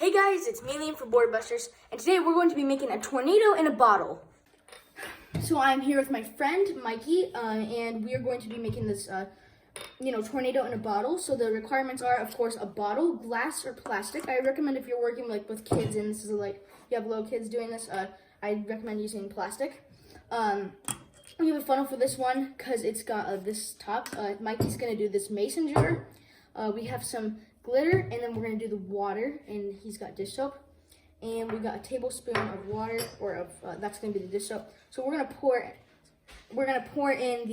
Hey guys, it's me, Liam from Board Busters, and today we're going to be making a tornado in a bottle. So I'm here with my friend, Mikey, and we are going to be making this, tornado in a bottle. So the requirements are, of course, a bottle, glass, or plastic. I recommend if you're working with kids and this is you have little kids doing this, I recommend using plastic. We have a funnel for this one because it's got this top. Mikey's going to do this mason jar. We have some glitter, and then we're going to do the water, and he's got dish soap. And we got a tablespoon of water, that's going to be the dish soap. So we're going to pour in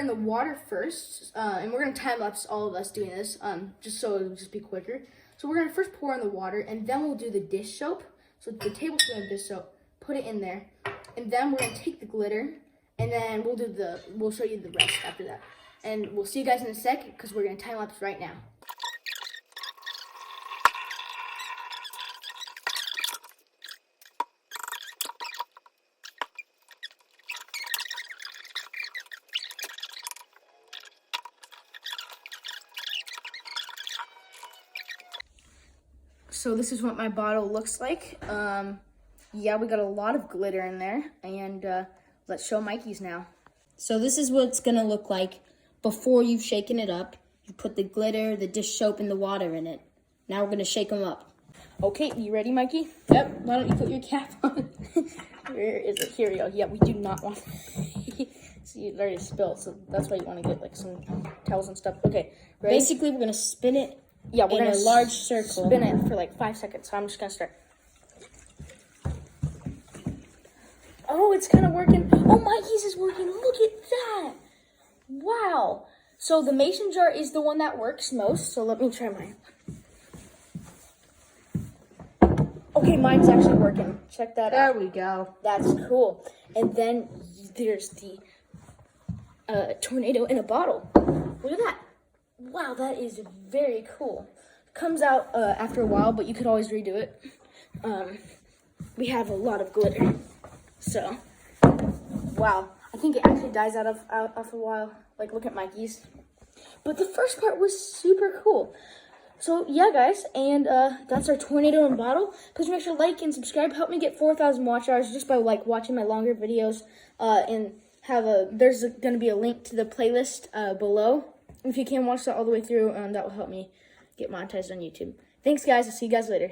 the water first, and we're going to time lapse all of us doing this, just so it'll just be quicker. So we're going to first pour in the water, and then we'll do the dish soap. So the tablespoon of dish soap, put it in there, and then we're going to take the glitter, and then we'll show you the rest after that. And we'll see you guys in a sec, because we're going to time lapse right now. So this is what my bottle looks like. Yeah, we got a lot of glitter in there, and let's show Mikey's now. So this is what it's gonna look like before you've shaken it up. You put the glitter, the dish soap, and the water in it. Now we're gonna shake them up. Okay, you ready, Mikey? Yep. Why don't you put your cap on? Where is it? Here we go. Yeah, we do not want. See, it already spilled, so that's why you want to get some towels and stuff. Okay, ready? Basically, we're gonna spin it. Yeah, we're gonna large circle. Spin it for 5 seconds. So I'm just gonna start. Oh, it's kind of working. Oh, Mikey's is working. Look at that. Wow. So the mason jar is the one that works most. So let me try mine. Okay, mine's actually working. Check that out. There we go. That's cool. And then there's the tornado in a bottle. Look at that. Wow, that is very cool. Comes out after a while, but you could always redo it. We have a lot of glitter. So, wow. I think it actually dies out after a while. Look at Mikey's. But the first part was super cool. So, yeah, guys, and that's our tornado in a bottle. Please make sure to like and subscribe. Help me get 4,000 watch hours just by, watching my longer videos. And there's going to be a link to the playlist below. If you can watch that all the way through, that will help me get monetized on YouTube. Thanks, guys. I'll see you guys later.